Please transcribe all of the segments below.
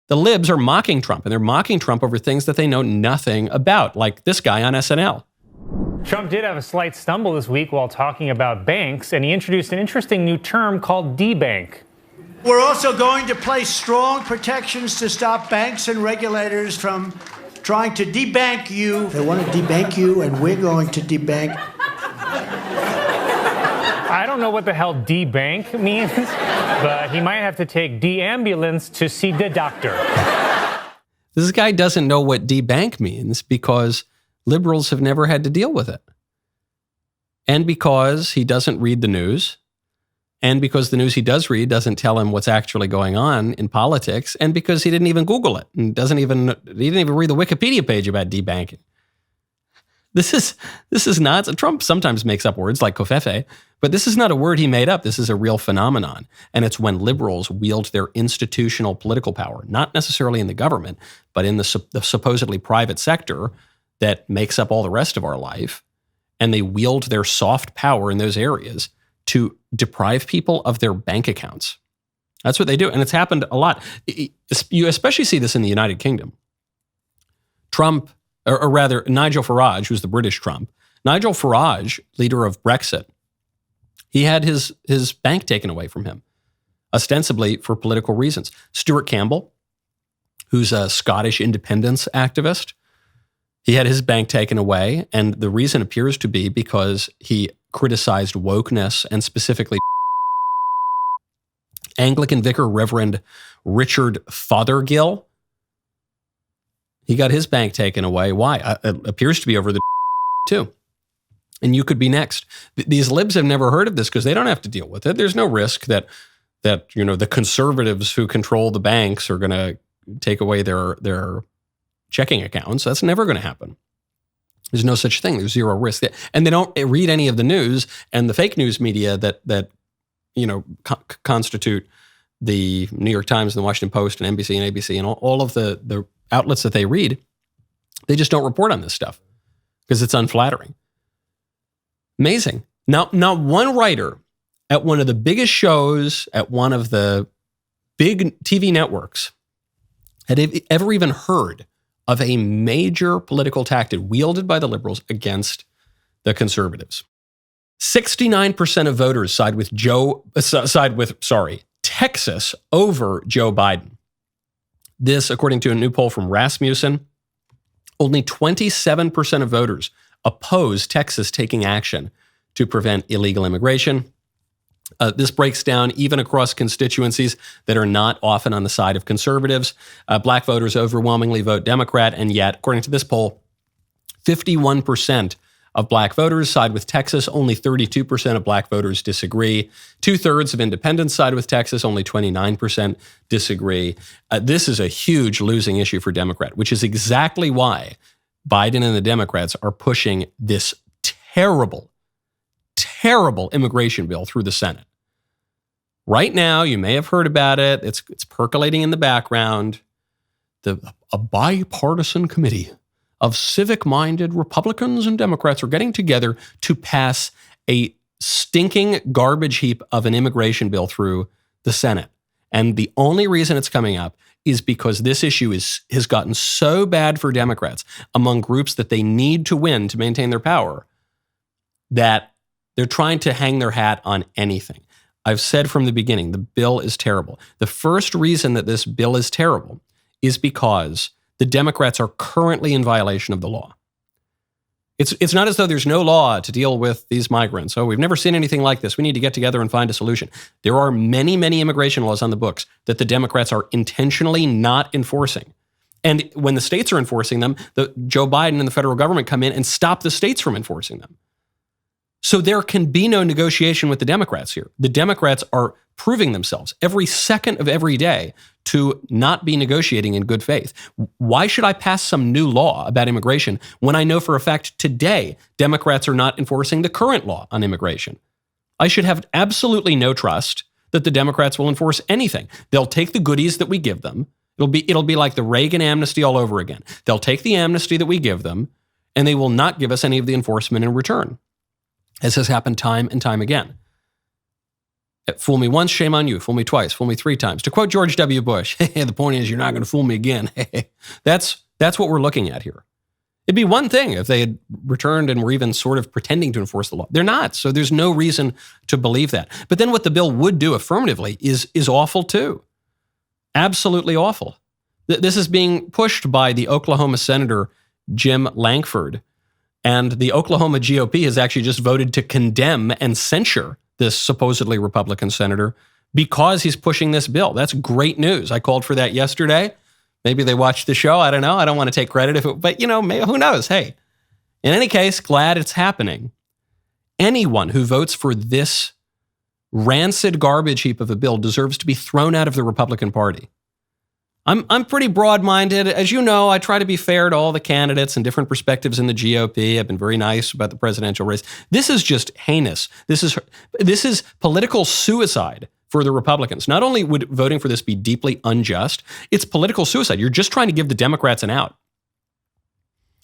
The libs are mocking Trump, and they're mocking Trump over things that they know nothing about, like this guy on SNL. Trump did have a slight stumble this week while talking about banks, and he introduced an interesting new term called debank. We're also going to place strong protections to stop banks and regulators from trying to debank you. They want to debank you, and we're going to debank. I don't know what the hell debank means, but he might have to take D-ambulance to see the doctor. This guy doesn't know what debank means because liberals have never had to deal with it. And because he doesn't read the news, and because the news he does read doesn't tell him what's actually going on in politics, and because he didn't even Google it and he didn't even read the Wikipedia page about debanking. This is not, Trump sometimes makes up words like covfefe, but this is not a word he made up. This is a real phenomenon. And it's when liberals wield their institutional political power, not necessarily in the government, but in the supposedly private sector that makes up all the rest of our life. And they wield their soft power in those areas to deprive people of their bank accounts. That's what they do. And it's happened a lot. You especially see this in the United Kingdom. Trump, or rather Nigel Farage, who's the British Trump, Nigel Farage, leader of Brexit, he had his bank taken away from him, ostensibly for political reasons. Stuart Campbell, who's a Scottish independence activist, he had his bank taken away, and the reason appears to be because he criticized wokeness and specifically Anglican vicar Reverend Richard Fothergill. He got his bank taken away. Why? It appears to be over the too. And you could be next. These libs have never heard of this because they don't have to deal with it. There's no risk that the conservatives who control the banks are going to take away their checking accounts. That's never going to happen. There's no such thing. There's zero risk. And they don't read any of the news and the fake news media that constitute the New York Times and the Washington Post and NBC and ABC and all of the outlets that they read. They just don't report on this stuff because it's unflattering. Amazing. Now, not one writer at one of the biggest shows at one of the big TV networks had ever even heard of a major political tactic wielded by the liberals against the conservatives. 69% of voters side with Texas over Joe Biden. This, according to a new poll from Rasmussen, only 27% of voters oppose Texas taking action to prevent illegal immigration. This breaks down even across constituencies that are not often on the side of conservatives. Black voters overwhelmingly vote Democrat, and yet, according to this poll, 51% of black voters side with Texas, only 32% of black voters disagree. 2/3 of independents side with Texas, only 29% disagree. This is a huge losing issue for Democrat, which is exactly why Biden and the Democrats are pushing this terrible immigration bill through the Senate. Right now, you may have heard about it. It's percolating in the background. A bipartisan committee of civic-minded Republicans and Democrats are getting together to pass a stinking garbage heap of an immigration bill through the Senate. And the only reason it's coming up is because this issue has gotten so bad for Democrats among groups that they need to win to maintain their power that they're trying to hang their hat on anything. I've said from the beginning, the bill is terrible. The first reason that this bill is terrible is because the Democrats are currently in violation of the law. It's not as though there's no law to deal with these migrants. Oh, we've never seen anything like this. We need to get together and find a solution. There are many, many immigration laws on the books that the Democrats are intentionally not enforcing. And when the states are enforcing them, Joe Biden and the federal government come in and stop the states from enforcing them. So there can be no negotiation with the Democrats here. The Democrats are proving themselves every second of every day to not be negotiating in good faith. Why should I pass some new law about immigration when I know for a fact today Democrats are not enforcing the current law on immigration? I should have absolutely no trust that the Democrats will enforce anything. They'll take the goodies that we give them. It'll be like the Reagan amnesty all over again. They'll take the amnesty that we give them, and they will not give us any of the enforcement in return, as has happened time and time again. Fool me once, shame on you. Fool me twice, fool me 3 times. To quote George W. Bush, the point is you're not going to fool me again. That's what we're looking at here. It'd be one thing if they had returned and were even sort of pretending to enforce the law. They're not, so there's no reason to believe that. But then what the bill would do affirmatively is awful too. Absolutely awful. This is being pushed by the Oklahoma Senator Jim Lankford, and the Oklahoma GOP has actually just voted to condemn and censure this supposedly Republican senator because he's pushing this bill. That's great news. I called for that yesterday. Maybe they watched the show. I don't know. I don't want to take credit but maybe, who knows? Hey, in any case, glad it's happening. Anyone who votes for this rancid garbage heap of a bill deserves to be thrown out of the Republican Party. I'm pretty broad-minded. As you know, I try to be fair to all the candidates and different perspectives in the GOP. I've been very nice about the presidential race. This is just heinous. This is political suicide for the Republicans. Not only would voting for this be deeply unjust, it's political suicide. You're just trying to give the Democrats an out.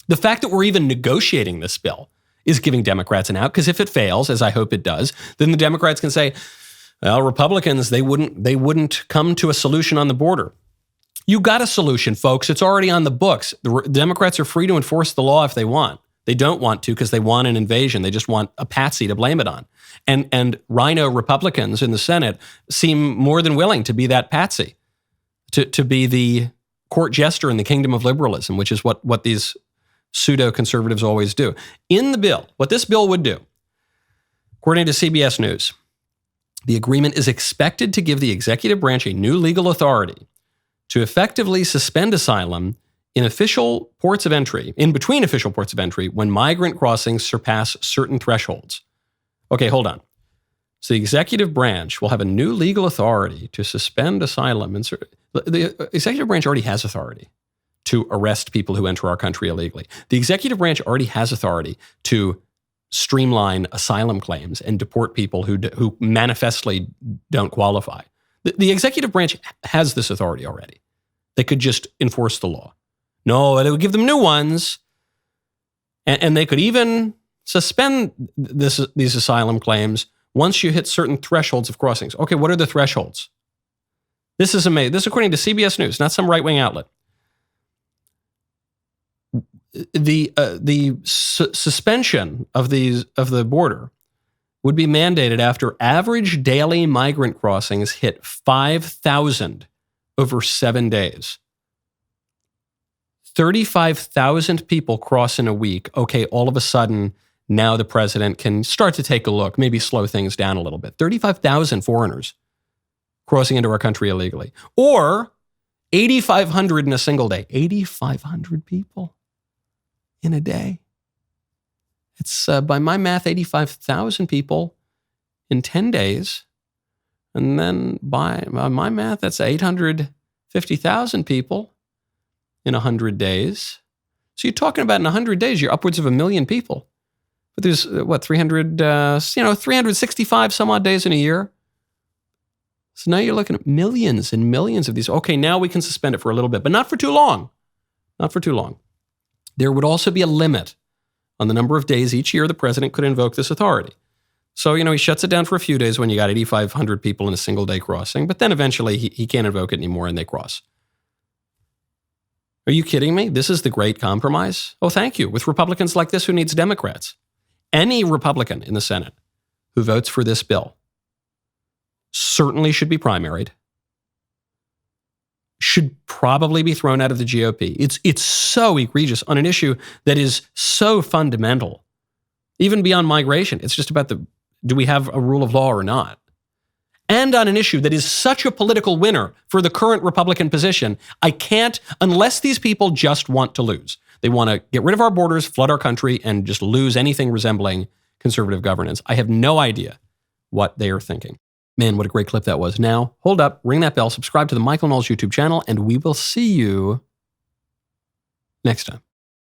The fact that we're even negotiating this bill is giving Democrats an out, because if it fails, as I hope it does, then the Democrats can say, well, Republicans, they wouldn't come to a solution on the border. You got a solution, folks. It's already on the books. The Democrats are free to enforce the law if they want. They don't want to because they want an invasion. They just want a patsy to blame it on. And rhino Republicans in the Senate seem more than willing to be that patsy, to be the court jester in the kingdom of liberalism, which is what these pseudo-conservatives always do. In the bill, what this bill would do, according to CBS News, the agreement is expected to give the executive branch a new legal authority to effectively suspend asylum in official ports of entry, in between official ports of entry, when migrant crossings surpass certain thresholds. Okay, hold on. So the executive branch will have a new legal authority to suspend asylum. The executive branch already has authority to arrest people who enter our country illegally. The executive branch already has authority to streamline asylum claims and deport people who manifestly don't qualify. The executive branch has this authority already. They could just enforce the law. No, it would give them new ones. And they could even suspend these asylum claims once you hit certain thresholds of crossings. Okay, what are the thresholds? This is amazing. This is according to CBS News, not some right-wing outlet. The suspension of the border would be mandated after average daily migrant crossings hit 5,000 over 7 days. 35,000 people cross in a week. Okay, all of a sudden, now the president can start to take a look, maybe slow things down a little bit. 35,000 foreigners crossing into our country illegally. Or 8,500 in a single day. 8,500 people in a day. It's, by my math, 85,000 people in 10 days. And then by my math, that's 850,000 people in 100 days. So you're talking about in 100 days, you're upwards of 1 million people. But there's, 365 some odd days in a year. So now you're looking at millions and millions of these. Okay, now we can suspend it for a little bit, but not for too long. Not for too long. There would also be a limit on the number of days each year the president could invoke this authority. So, he shuts it down for a few days when you got 8,500 people in a single day crossing, but then eventually he can't invoke it anymore and they cross. Are you kidding me? This is the great compromise? Oh, thank you. With Republicans like this, who needs Democrats? Any Republican in the Senate who votes for this bill certainly should be primaried, should probably be thrown out of the GOP. It's so egregious on an issue that is so fundamental, even beyond migration. It's just about do we have a rule of law or not? And on an issue that is such a political winner for the current Republican position, I can't, unless these people just want to lose. They want to get rid of our borders, flood our country, and just lose anything resembling conservative governance. I have no idea what they are thinking. Man, what a great clip that was. Now, hold up, ring that bell, subscribe to the Michael Knowles YouTube channel, and we will see you next time.